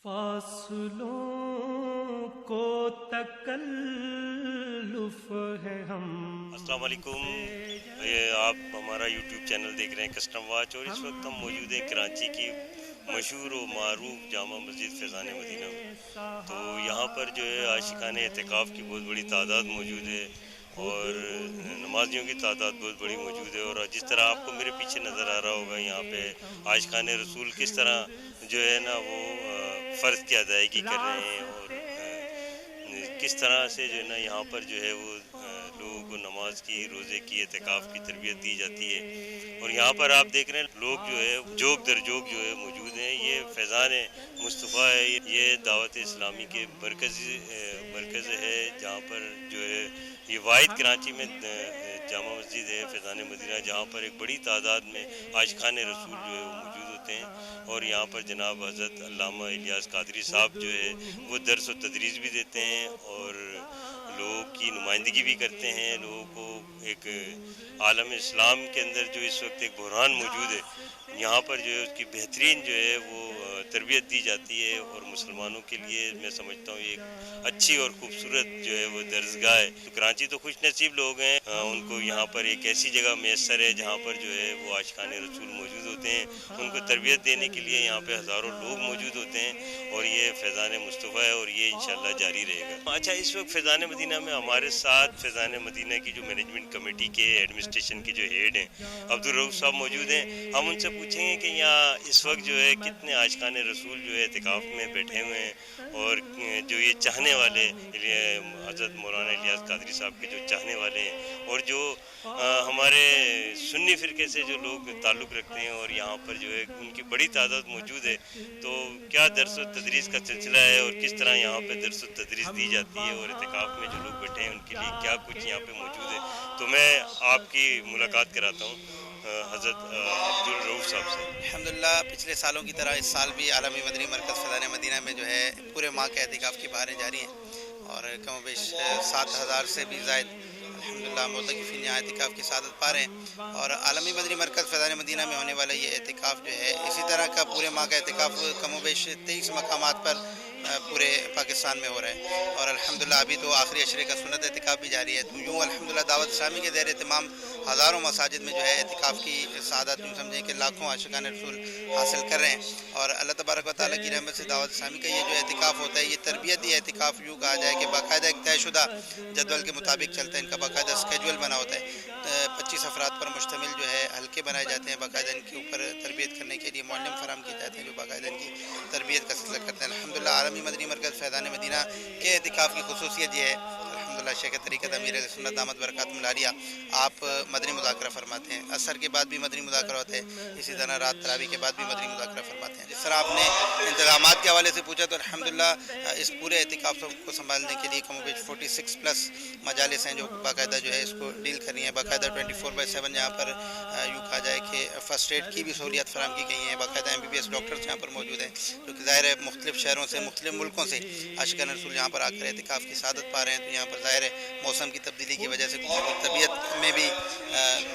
فاصلوں کو تکلف ہے ہم. السلام علیکم، یہ آپ ہمارا یوٹیوب چینل دیکھ رہے ہیں کسٹم واچ، اور اس وقت ہم موجود ہیں کراچی کی مشہور و معروف جامع مسجد فیضان مدینہ میں. تو یہاں پر جو ہے عاشقان اعتکاف کی بہت بڑی تعداد موجود ہے اور نمازیوں کی تعداد بہت بڑی موجود ہے. اور جس طرح آپ کو میرے پیچھے نظر آ رہا ہوگا، یہاں پہ عاشقان رسول کس طرح جو ہے نا وہ فرض کی ادائیگی کر رہے ہیں، اور کس طرح سے جو ہے نا یہاں پر جو ہے وہ لوگوں کو نماز کی، روزے کی، اعتکاف کی تربیت دی جاتی ہے. اور یہاں پر آپ دیکھ رہے ہیں لوگ جو ہے جوگ در جوگ جو ہے موجود ہیں. یہ فیضان مصطفیٰ ہے، یہ دعوت اسلامی کے مرکز ہے، جہاں پر جو ہے یہ واحد کراچی میں جامع مسجد ہے فیضان مدینہ، جہاں پر ایک بڑی تعداد میں عاشقان رسول جو ہے وہ موجود ہوتے ہیں. اور یہاں پر جناب حضرت علامہ الیاس قادری صاحب جو ہے وہ درس و تدریس بھی دیتے ہیں اور لوگوں کی نمائندگی بھی کرتے ہیں. لوگوں کو ایک عالم اسلام کے اندر جو اس وقت ایک بحران موجود ہے، یہاں پر جو ہے اس کی بہترین جو ہے وہ تربیت دی جاتی ہے. اور مسلمانوں کے لیے میں سمجھتا ہوں یہ ایک اچھی اور خوبصورت جو ہے وہ درسگاہ ہے. تو کراچی تو خوش نصیب لوگ ہیں، ان کو یہاں پر ایک ایسی جگہ میسر ہے جہاں پر جو ہے وہ عاشقان رسول موجود ہوتے ہیں. ان کو تربیت دینے کے لیے یہاں پہ ہزاروں لوگ موجود ہوتے ہیں، اور یہ فیضان مصطفیٰ ہے اور یہ انشاءاللہ جاری رہے گا. اچھا، اس وقت فیضان مدینہ میں ہمارے ساتھ فیضان مدینہ کی جو مینجمنٹ کمیٹی کے ایڈمنسٹریشن کے جو ہیڈ ہیں عبدالرؤف صاحب موجود ہیں. ہم ان سے پوچھیں گے کہ یہاں اس وقت جو ہے کتنے عاشقان رسول جو ہے اعتکاف میں بیٹھے ہوئے ہیں، اور جو یہ چاہنے والے حضرت مولانا الیاس قادری صاحب کے جو چاہنے والے ہیں، اور جو ہمارے سنی فرقے سے جو لوگ تعلق رکھتے ہیں اور یہاں پر جو ہے ان کی بڑی تعداد موجود ہے. تو کیا درس و تدریس کا سلسلہ ہے اور کس طرح یہاں پہ درس و تدریس دی جاتی ہے، اور اعتکاف میں جو لوگ بیٹھے ہیں ان کے لیے کیا کچھ یہاں پہ موجود ہے. تو میں آپ کی ملاقات کراتا ہوں حضرت عبدالرؤف صاحب سے. الحمدللہ پچھلے سالوں کی طرح اس سال بھی عالمی مدنی مرکز فیضان مدینہ میں جو ہے پورے ماہ کے اعتکاف کی بہاریں جاری ہیں، اور کم و بیش 7,000 سے بھی زائد الحمدللہ معتکفین یہاں اعتکاف کی سعادت پا رہے ہیں. اور عالمی مدنی مرکز فیضان مدینہ میں ہونے والا یہ اعتکاف جو ہے اسی طرح کا پورے ماہ کا اعتکاف کم و بیش 23 مقامات پر پورے پاکستان میں ہو رہا ہے. اور الحمدللہ ابھی تو آخری عشرے کا سنت اعتکاف بھی جاری ہے. تو یوں الحمدللہ دعوت اسلامی کے زیر اہتمام ہزاروں مساجد میں جو ہے اعتکاف کی سعادت یوں سمجھیں کہ لاکھوں عاشقان رسول حاصل کر رہے ہیں. اور اللہ تبارک و تعالیٰ کی رحمت سے دعوت اسلامی کا یہ جو اعتکاف ہوتا ہے یہ تربیتی اعتکاف یوں کہا جائے کہ باقاعدہ ایک طے شدہ جدول کے مطابق چلتا ہے. ان کا باقاعدہ اسکیجول بنا ہوتا ہے. 25 افراد پر مشتمل جو ہے حلقے بنائے جاتے ہیں، باقاعدہ ان کے اوپر تربیت کرنے کے لیے معلم فراہم کیے جاتے ہیں جو باقاعدہ ان کی تربیت کا سلسلہ کرتے ہیں. الحمدللہ عالمی مدنی مرکز فیضان مدینہ کے اعتکاف کی خصوصیت یہ ہے الحمدللہ شیخ طریقت امیر سنت دامت برکاتہم العالیہ آپ مدنی مذاکرہ فرماتے ہیں. عصر کے بعد بھی مدنی مذاکرہ ہوتے ہیں، اسی طرح رات تراویح کے بعد بھی مدنی مذاکرہ فرماتے ہیں. جس طرح آپ نے انتظامات کے حوالے سے پوچھا تو الحمدللہ اس پورے اعتکاف کو سنبھالنے کے لیے کم و بیش 46 پلس مجالس ہیں جو باقاعدہ جو ہے اس کو ڈیل کر رہی ہیں. باقاعدہ 24/7 یہاں پر یوں کہا جائے کہ فرسٹ ایڈ کی بھی سہولیات فراہم کی گئی ہیں. باقاعدہ MBBS ڈاکٹرز یہاں پر موجود ہیں جو کہ ظاہر ہے مختلف شہروں سے مختلف ملکوں سے عاشقان رسول یہاں پر آ کر اعتکاف کی سعادت پا رہے ہیں. تو یہاں پر ظاہر ہے موسم کی تبدیلی کی وجہ سے طبیعت میں بھی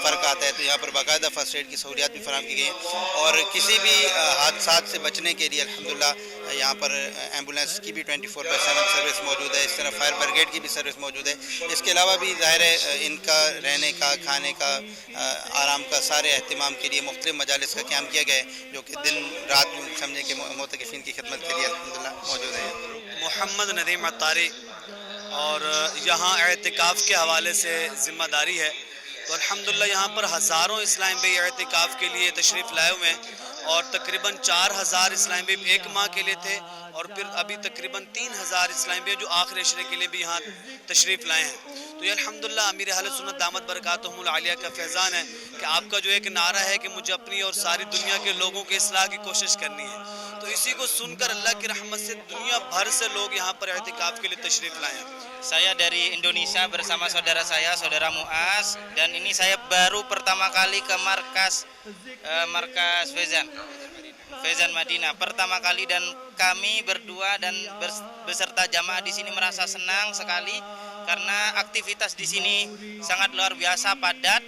فرق آتا ہے، تو یہاں پر باقاعدہ فرسٹ ایڈ کی سہولیات بھی فراہم کی گئی ہیں. اور کسی بھی حادثات سے بچنے کے لیے الحمدللہ یہاں پر ایمبولینس کی بھی 24/7 سروس موجود ہے. اس طرح فائر بریگیڈ کی بھی سروس موجود ہے. اس کے علاوہ بھی ظاہر ہے ان کا رہنے کا، کھانے کا، آرام کا سارے اہتمام کے لیے مختلف مجالس کا قیام کیا گیا ہے جو کہ دن رات سمجھے کہ معتکفین کی خدمت کے لیے الحمدللہ موجود ہے. محمد ندیم عطاری، اور یہاں اعتکاف کے حوالے سے ذمہ داری ہے. تو الحمدللہ یہاں پر ہزاروں اسلامی بھائی اعتکاف کے لیے تشریف لائے ہوئے ہیں، اور تقریباً 4,000 اسلامی بھائی ایک ماہ کے لیے تھے، اور پھر ابھی تقریباً 3,000 اسلامی بھائی جو آخری عشرے کے لیے بھی یہاں تشریف لائے ہیں. تو یہ الحمدللہ امیر اہل سنت دامت برکاتہم العالیہ کا فیضان ہے کہ آپ کا جو ایک نعرہ ہے کہ مجھے اپنی اور ساری دنیا کے لوگوں کے اصلاح کی کوشش کرنی ہے. تو اسی کو سن کر اللہ کی رحمت سے دنیا بھر سے لوگ یہاں پر اعتکاف کے لیے تشریف لائے ہیں. Saya dari Indonesia bersama saudara saya, saudara Muaz, dan ini saya baru pertama kali ke markas Faizan Madinah pertama kali, dan kami berdua dan beserta jamaah di sini merasa senang sekali karena aktivitas di sini sangat luar biasa padat,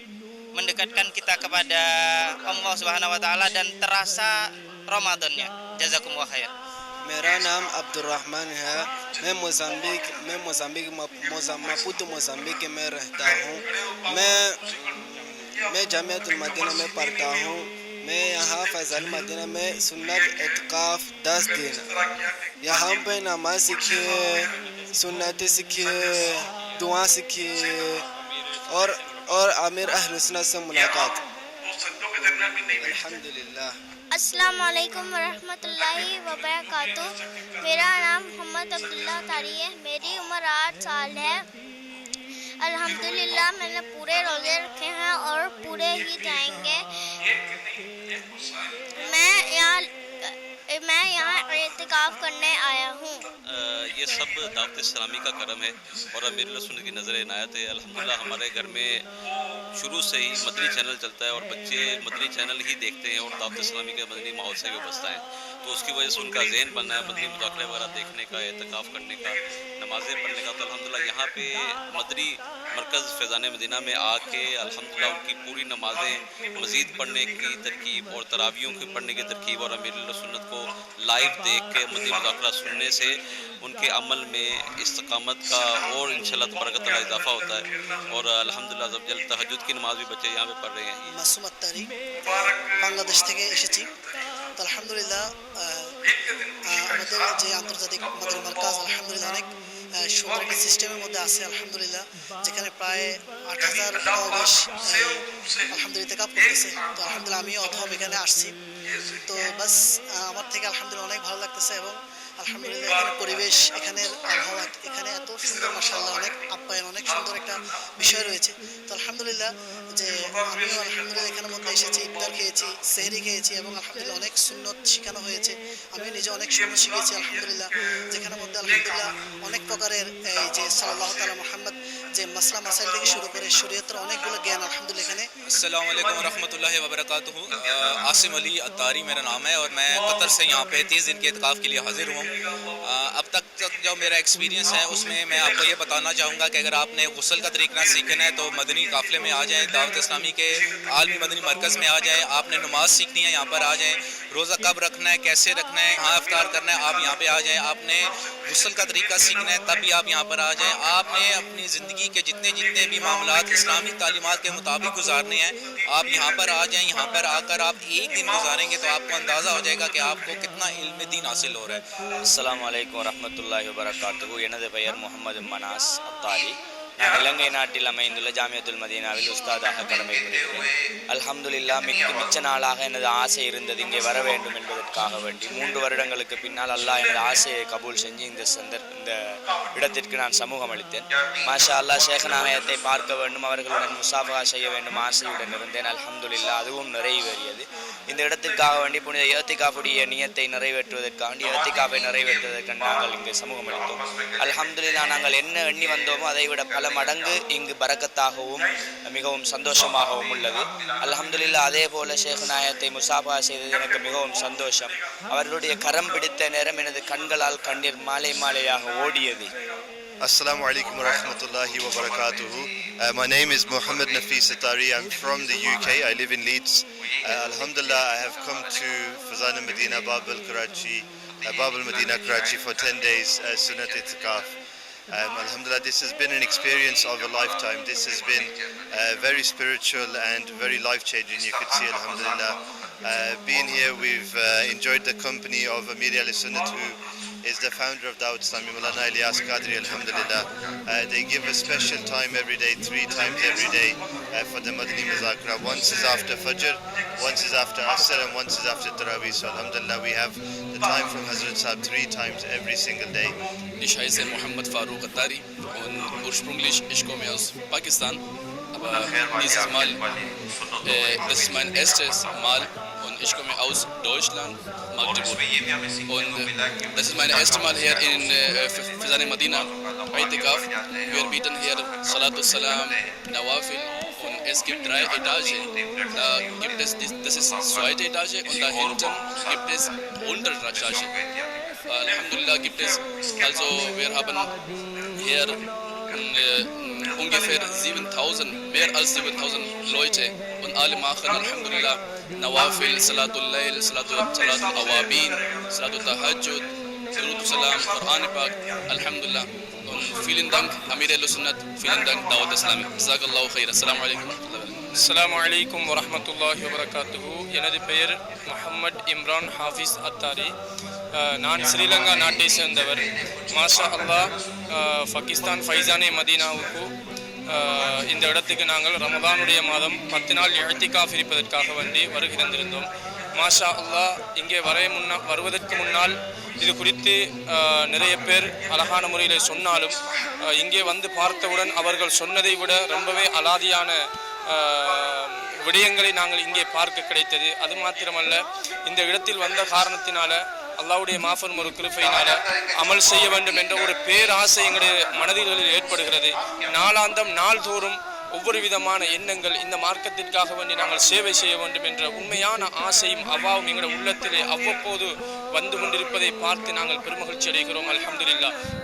mendekatkan kita kepada Allah Subhanahu wa taala dan terasa Ramadannya. Jazakumullah khair. میرا نام عبد الرحمن ہے. میں ماپوتو موزمبیق میں رہتا ہوں. میں جامعۃ المدینہ میں پڑھتا ہوں. میں یہاں فیضان مدینہ میں سنت اعتکاف 10 دن یہاں پہ نماز سیکھیے, سنتیں سیکھیے, دعا سیکھیے اور امیر اہل سنت سے ملاقات. الحمدللہ. السلام علیکم ورحمۃ اللہ وبرکاتہ. میرا نام محمد عبداللہ طاری ہے. میری عمر 8 سال ہے. الحمدللہ میں نے پورے روزے رکھے ہیں اور پورے ہی جائیں گے. میں یہاں اعتکاف کرنے آیا ہوں. یہ سب دعوت اسلامی کا کرم ہے اور امیر سنت کی نظر عنایت ہے. الحمدللہ ہمارے گھر میں شروع سے ہی مدنی چینل چلتا ہے اور بچے مدنی چینل ہی دیکھتے ہیں اور دعوت اسلامی کے مدنی ماحول سے وابستہ ہیں. تو اس کی وجہ سے ان کا ذہن بننا ہے مدنی مذاکرے وغیرہ دیکھنے کا, اعتکاف کرنے کا, نمازیں پڑھنے کا. تو الحمدللہ یہاں پہ مدنی مرکز فیضان مدینہ میں آ کے الحمدللہ ان کی پوری نمازیں مزید پڑھنے کی ترکیب اور تراویحوں کی پڑھنے کی ترکیب اور امیر سنت کو لائیو دیکھ کے مدنی مذاکرہ سننے سے ان کے عمل میں استقامت کا اور انشاءاللہ تبارک تعالیٰ اضافہ ہوتا ہے. اور الحمدللہ زبجل تہجد کی نماز بھی بچے یہاں پہ پڑھ رہے ہیں. মাসুম আত্তারি বাংলাদেশ থেকে এসেছি. তো আলহামদুলিল্লাহ আমাদের যে আন্তর্জাতিক মাদানী মার্কাজ আলহামদুলিল্লাহ অনেক সুন্দর একটা সিস্টেমের মধ্যে আছে আলহামদুলিল্লাহ, যেখানে প্রায় ৮,০০০ বেশ আলহামদুলিল্লাহ ইতিকাফ করতেছে. তো আলহামদুলিল্লাহ আমিও অথবা এখানে আসছি. তো বাস আমার থেকে আলহামদুলিল্লাহ অনেক ভালো লাগতেছে এবং আলহামদুলিল্লাহ এখানে পরিবেশ, এখানের আবহাওয়া, এখানে এত সুন্দর মাশাআল্লাহ অনেক আপ্যায়ন, অনেক সুন্দর একটা বিষয় রয়েছে. তো আলহামদুলিল্লাহ যে আমিও আলহামদুলিল্লাহ এখানের মধ্যে এসেছি, ইফতার খেয়েছি, সেহরি খেয়েছি এবং আলহামদুলিল্লাহ অনেক সুন্নত শেখানো হয়েছে. আমি নিজে অনেক সুন্নত শিখেছি আলহামদুলিল্লাহ, যেখানের মধ্যে আলহামদুলিল্লাহ অনেক প্রকারের এই যে সাল্লাল্লাহু তাআলা মুহাম্মদ যে মাসলা মাসাইল থেকে শুরু করে শরীয়তের অনেকগুলো জ্ঞান আলহামদুলিল্লাহ এখানে. السلام علیکم ورحمۃ اللہ وبرکاتہ. عاصم علی اطاری میرا نام ہے اور میں قطر سے یہاں پہ 30 دن کے اعتکاف کے لیے حاضر ہوں. اب تک جو میرا ایکسپیرینس ہے اس میں میں آپ کو یہ بتانا چاہوں گا کہ اگر آپ نے غسل کا طریقہ سیکھنا ہے تو مدنی قافلے میں آ جائیں, دعوت اسلامی کے عالمی مدنی مرکز میں آ جائیں. آپ نے نماز سیکھنی ہے یہاں پر آ جائیں. روزہ کب رکھنا ہے, کیسے رکھنا ہے, کہاں افطار کرنا ہے, آپ یہاں پہ آ جائیں. آپ نے غسل کا طریقہ سیکھنا ہے تب بھی آپ یہاں پر آ جائیں. آپ نے اپنی زندگی کے جتنے بھی معاملات اسلامی تعلیمات کے مطابق گزارنے ہیں, آپ یہاں پر آ جائیں. یہاں پر آ کر آپ ایک دن گزاریں گے تو آپ کو اندازہ ہو جائے گا کہ آپ کو کتنا علم دین حاصل ہو رہا ہے. السلام علیکم ورحمۃ اللہ وبرکاتہ. எனது பெயர் முகமது மனாஸ் அத்தாரி. நான் இலங்கை நாட்டில் அமைந்துள்ள ஜாமியத்துல் மதீனாவில் உஸ்தாதாக கடமை புரிகிறேன். அல்ஹம்துலில்லாஹ் மிச்ச நாளாக எனது ஆசை இருந்தது இங்கே வர வேண்டும் என்பதற்காக வேண்டி. 3 வருடங்களுக்கு பின்னால் அல்லாஹ் எனது ஆசையை கபூல் செஞ்சு இந்த இடத்திற்கு நான் சமூகம் அளித்தேன். மாஷா அல்லாஹ் ஷேഖനായத்தை பார்க்க வேண்டும், அவர்களுடன் முசாஃபா செய்ய வேண்டும் ஆசையுடன் இருந்தேன். அல்ஹம்துலில்லாஹ் அதுவும் நிறைவேறியது. இந்த இடத்திற்காக வேண்டி புனித இத்திகாஃபுடைய நியத்தை நிறைவேற்றுவதற்காக இத்திகாஃபை நிறைவேற்றுவதற்காக நாங்கள் இங்கு சமூகம் அளித்தோம். அல்ஹம்துலில்லாஹ் நாங்கள் என்ன எண்ணி வந்தோமோ அதை விட பல மடங்கு இங்கு பரக்கத்தாகவும் மிகவும் சந்தோஷமாகவும் உள்ளது. அல்ஹம்துலில்லாஹ் அதே போல ஷேഖനായத்தை முசாஃபா செய்தது எனக்கு மிகவும் சந்தோஷம். அவர்களுடைய கரம் பிடித்த நேரம் எனது கண்களால் கண்ணீர் மாலை மாலையாக ஓடியது. Assalamu alaikum wa rahmatullahi wa barakatuhu. My name is Muhammad Nafis Atari. I'm from the UK. I live in Leeds. Alhamdulillah, I have come to Faizan Madina, Babul Madina Karachi for 10 days Sunnat Itikaf. Alhamdulillah, this has been an experience of a lifetime. This has been very spiritual and very life-changing, you could see, alhamdulillah. Being here, we've enjoyed the company of Amir al-Sunnat, who is the founder of Dawud Islami, Maulana Ilyas Qadri, alhamdulillah. They give a special time every day, 3 times every day for the Madani Muzakara. Once is after Fajr, once is after Asr, and once is after Tarawih. So alhamdulillah, we have the time from Hazrat Sahib 3 times every single day. Ich heiße Mohammed Farooq Qadri und ursprünglich ich komme aus Pakistan, aber dieses Mal, das ist mein erstes Mal und ich komme aus Deutschland, Magdeburg. Und das ist mein erstes Mal hier in Faizan Madina, Itikaf. Wir bieten hier Salatu Salam, Nawafil und es gibt 3 Etagen. Da gibt es, das ist die 2. Etage und dahinten gibt es Unteretage. Alhamdulillah gibt es, also wir haben hier ungefähr 7.000, mehr als 7.000 Leute und alle machen Alhamdulillah Nawafil, Salatul Layl, Salatul Awabin, Salatul Tahajjud درود السلام قرآن پاک الحمدللہ vielen Dank امیر اہل سنت vielen Dank دعوت اسلامی جزاک اللہ خیر السلام علیکم السلام علیکم ورحمۃ اللہ وبرکاتہ எனது பெயர் முஹம்மது இம்ரான் ஹாஃபிஸ் அத்தாரி நான் ஸ்ரீலங்கா நாட்டை சேர்ந்தவர் மாஷா அல்லாஹ் பாகிஸ்தான் ஃபைசானே மதீனாவுக்கு இந்த இடத்துக்கு நாங்கள் ரமதானுடைய மாதம் 10 நாள் இத்திகாஃப் இருப்பதற்காக வேண்டி வருகிறந்திருந்தோம் மாஷா அல்லாஹ் இங்கே வருவதற்கு முன்னால் இது குறித்து நிறைய பேர் அழகான முறையில் சொன்னாலும் இங்கே வந்து பார்த்தவுடன் அவர்கள் சொன்னதை விட ரொம்பவே அலாதியான விடயங்களை நாங்கள் இங்கே பார்க்க கிடைத்தது. அது மாத்திரமல்ல இந்த இடத்தில் வந்த காரணத்தினால அல்லாஹ்வுடைய மாஃபன் ஒரு கிருபையினால அமல் செய்ய வேண்டும் என்ற ஒரு பேராசை எங்களுடைய மனதில் ஏற்படுகிறது. நாளாந்தம் நாள்தோறும் ஒவ்வொரு விதமான எண்ணங்கள் இந்த மார்க்கத்திற்காக வேண்டி நாங்கள் சேவை செய்ய வேண்டும் என்ற உண்மையான ஆசையும் அவாவும் எங்களுடைய உள்ளத்திலே அவ்வப்போது வந்து கொண்டிருப்பதை பார்த்து நாங்கள் பெருமகிழ்ச்சி அடைகிறோம். அல்ஹம்துலில்லாஹ்.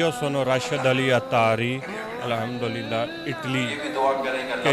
Io sono Rashid Ali Attari, alhamdulillah, Italy, che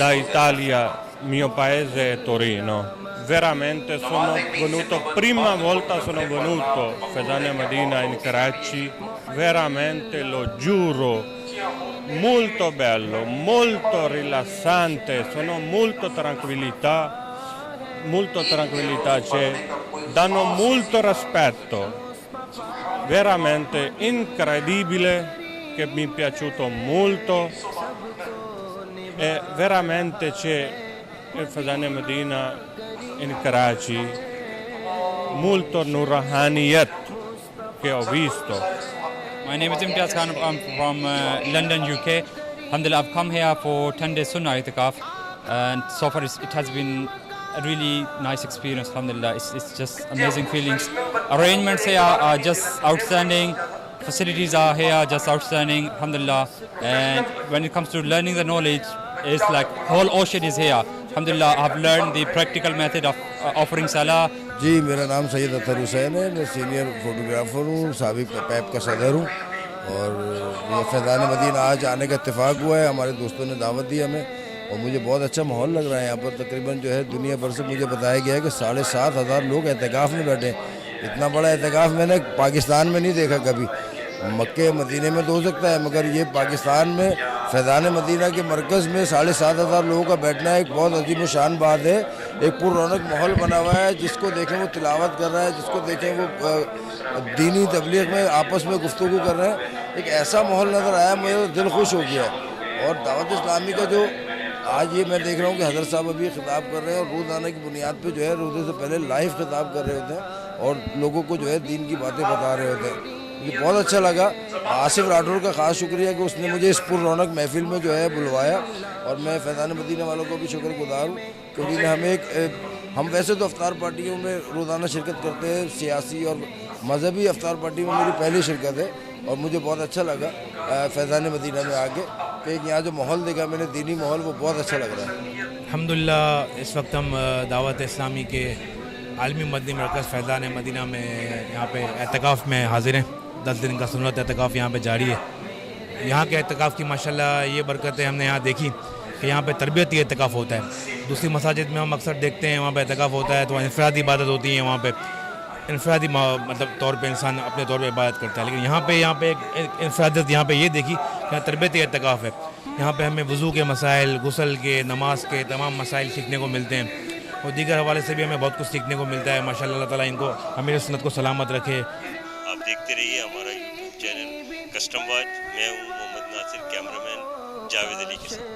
da Italia, mio paese è Torino. Veramente sono venuto, prima volta sono venuto a Faizan Madina in Karachi, veramente lo giuro, molto bello, molto rilassante, sono molto tranquillità c'è, danno molto rispetto, veramente incredibile, che mi è piaciuto molto e veramente c'è il Faizan Madina in Karachi molto nurahaniyat che ho visto. My name is Ilyas. I'm from London, UK. Alhamdulillah, I've come here for 10 days Sunnah Itikaf, and so far it has been a really nice experience. Alhamdulillah, it's just amazing feelings. Arrangements here are just outstanding. Facilities are here just outstanding. Alhamdulillah, and when it comes to learning the knowledge, it's like whole ocean is here. Alhamdulillah, I've learned the practical method of offering salah. جی میرا نام سید اطہر حسین ہے، میں senior photographer ہوں، صاحب پیپ کا صدر ہوں، اور یہ فیضان مدینہ آج آنے کا اتفاق ہوا ہے، ہمارے دوستوں نے دعوت دی ہمیں، اور مجھے بہت اچھا ماحول لگ رہا ہے یہاں پر. تقریباً جو ہے دنیا بھر سے مجھے بتایا گیا ہے کہ 7,500 لوگ اعتکاف میں بیٹھے ہیں. اتنا بڑا اعتکاف میں نے پاکستان میں نہیں دیکھا کبھی. مکے مدینے میں تو ہو سکتا ہے، مگر یہ پاکستان میں فیضان مدینہ کے مرکز میں 7,500 لوگوں کا بیٹھنا ایک بہت عظیم و شان بات ہے. ایک پر رونق ماحول بنا ہوا ہے، جس کو دیکھیں وہ تلاوت کر رہا ہے، جس کو دیکھیں وہ دینی تبلیغ میں آپس میں گفتگو کر رہے ہیں. ایک ایسا ماحول نظر آیا، میرا دل خوش ہو گیا ہے. اور دعوت اسلامی کا جو آج یہ میں دیکھ رہا ہوں کہ حضرت صاحب ابھی خطاب کر رہے ہیں، اور روزانہ کی بنیاد پہ جو ہے روزے سے پہلے لائیو خطاب کر رہے ہوتے ہیں اور لوگوں کو جو ہے دین کی باتیں بتا رہے ہوتے ہیں. مجھے بہت اچھا لگا. آصف راٹھور کا خاص شکریہ کہ اس نے مجھے اس پر رونق محفل میں جو ہے بلوایا، اور میں فیضان مدینہ والوں کو بھی شکر گزار ہوں کیونکہ ہم ویسے تو افطار پارٹیوں میں روزانہ شرکت کرتے ہیں، سیاسی اور مذہبی افطار پارٹی میں میری پہلی شرکت ہے، اور مجھے بہت اچھا لگا فیضان مدینہ میں آ کے کہ یہاں جو ماحول دیکھا میں نے دینی ماحول، وہ بہت اچھا لگ رہا ہے. الحمدللہ اس وقت ہم دعوت اسلامی کے عالمی مدنی مرکز فیضان مدینہ میں یہاں پہ اعتکاف میں حاضر ہیں. 10 دن کا سنت اعتکاف یہاں پہ جاری ہے. یہاں کے اعتکاف کی ماشاءاللہ یہ برکتیں ہم نے یہاں دیکھی کہ یہاں پہ تربیتی اعتکاف ہوتا ہے. دوسری مساجد میں ہم اکثر دیکھتے ہیں وہاں پہ اعتکاف ہوتا ہے تو انفرادی عبادت ہوتی ہیں، وہاں پہ انفرادی مطلب طور پہ انسان اپنے طور پہ عبادت کرتا ہے. لیکن یہاں پہ ایک انفرادیت یہاں پہ یہ دیکھی کہ تربیتی اعتکاف ہے. یہاں پہ ہمیں وضو کے مسائل، غسل کے، نماز کے تمام مسائل سیکھنے کو ملتے ہیں، اور دیگر حوالے سے بھی ہمیں بہت کچھ سیکھنے کو ملتا ہے. ماشاءاللہ اللہ تعالیٰ ان کو امیر سنت کو سلامت رکھے. آپ دیکھتے رہیے ہمارا یوٹیوب چینل کسٹم واچ. میں ہوں محمد ناصر، کیمرہ مین جاوید علی کے ساتھ.